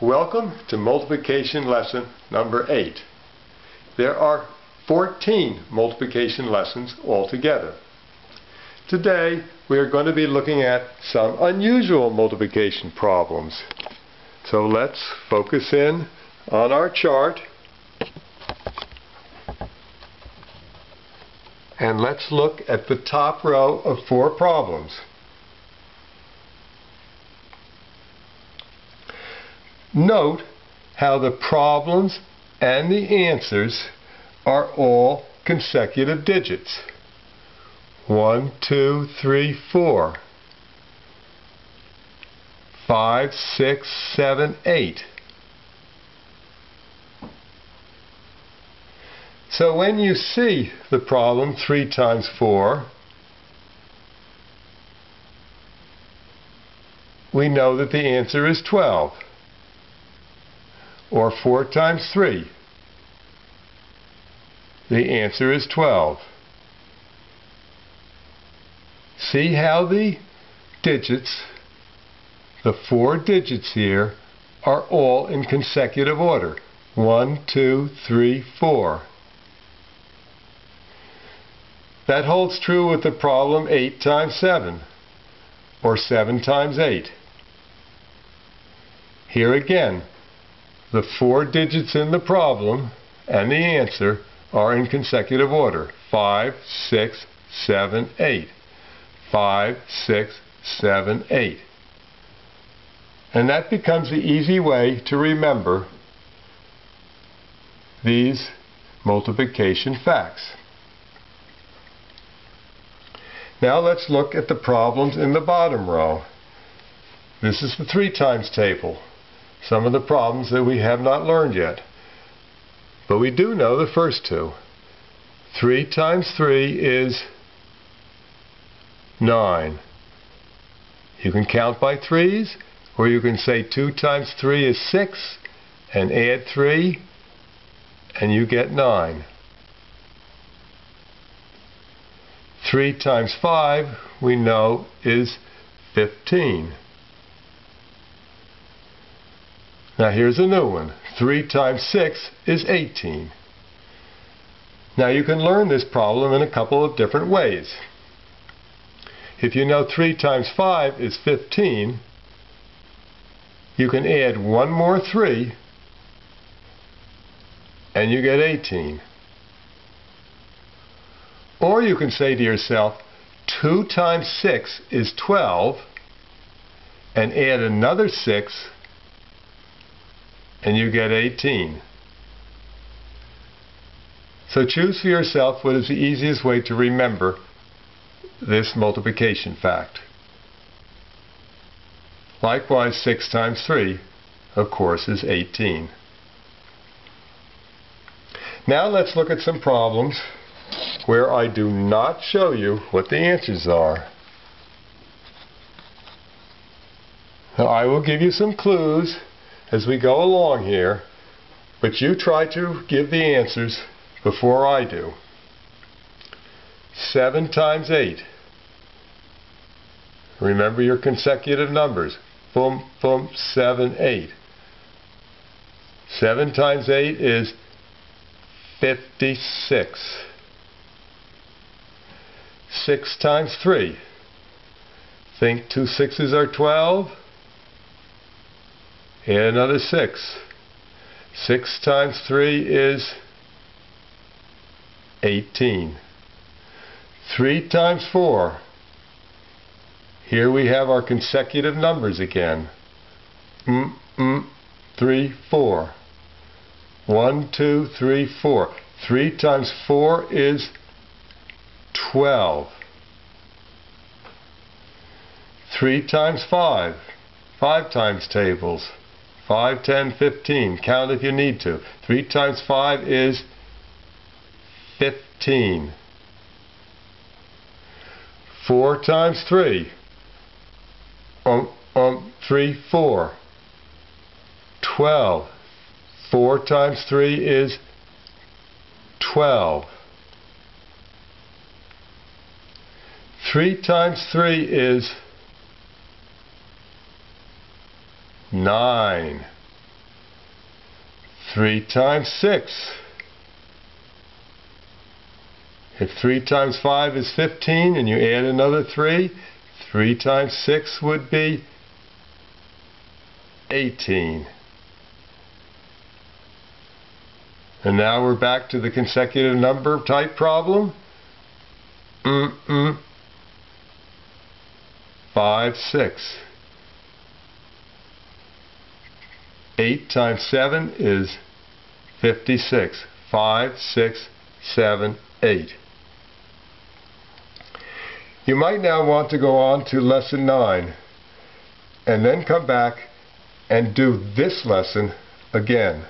Welcome to multiplication lesson number 8. There are 14 multiplication lessons altogether. Today we are going to be looking at some unusual multiplication problems. So let's focus in on our chart and let's look at the top row of 4 problems. Note how the problems and the answers are all consecutive digits. 1, 2, 3, 4, 5, 6, 7, 8. So when you see the problem 3 times 4, we know that the answer is 12. Or 4 times 3. The answer is 12. See how the digits, the 4 digits here, are all in consecutive order. 1, 2, 3, 4. That holds true with the problem 8 times 7, or 7 times 8. Here again, the 4 digits in the problem and the answer are in consecutive order. 5, 6, 7, 8. 5, 6, 7, 8. And that becomes the easy way to remember these multiplication facts. Now let's look at the problems in the bottom row. This is the 3 times table. Some of the problems that we have not learned yet. But we do know the first 2. 3 times 3 is 9. You can count by 3s, or you can say 2 times 3 is 6, and add 3, and you get 9. 3 times 5, we know, is 15. Now here's a new one. 3 times 6 is 18. Now you can learn this problem in a couple of different ways. If you know 3 times 5 is 15, you can add one more 3 and you get 18. Or you can say to yourself, 2 times 6 is 12, and add another 6 and you get 18. So choose for yourself what is the easiest way to remember this multiplication fact. Likewise, 6 times 3, of course, is 18. Now let's look at some problems where I do not show you what the answers are. Now I will give you some clues as we go along here, but you try to give the answers before I do. 7 times 8. Remember your consecutive numbers. Boom, boom, 7, 8. 7 times 8 is 56. 6 times 3. Think 2 6s are 12. Add another 6. 6 times 3 is 18. 3 times 4. Here we have our consecutive numbers again. 3, 4. 1, 2, 3, 4. 3 times 4 is 12. 3 times 5. 5 times tables. 5, 10, 15. Count if you need to. 3 times 5 is 15. 4 times 3. 3, 4. 12. 4 times 3 is 12. 3 times 3 is 9. 3 times 6. If 3 times 5 is 15 and you add another 3, 3 times 6 would be 18. And now we're back to the consecutive number type problem. 5, 6. 8 times 7 is 56. 5, 6, 7, 8. You might now want to go on to lesson 9 and then come back and do this lesson again.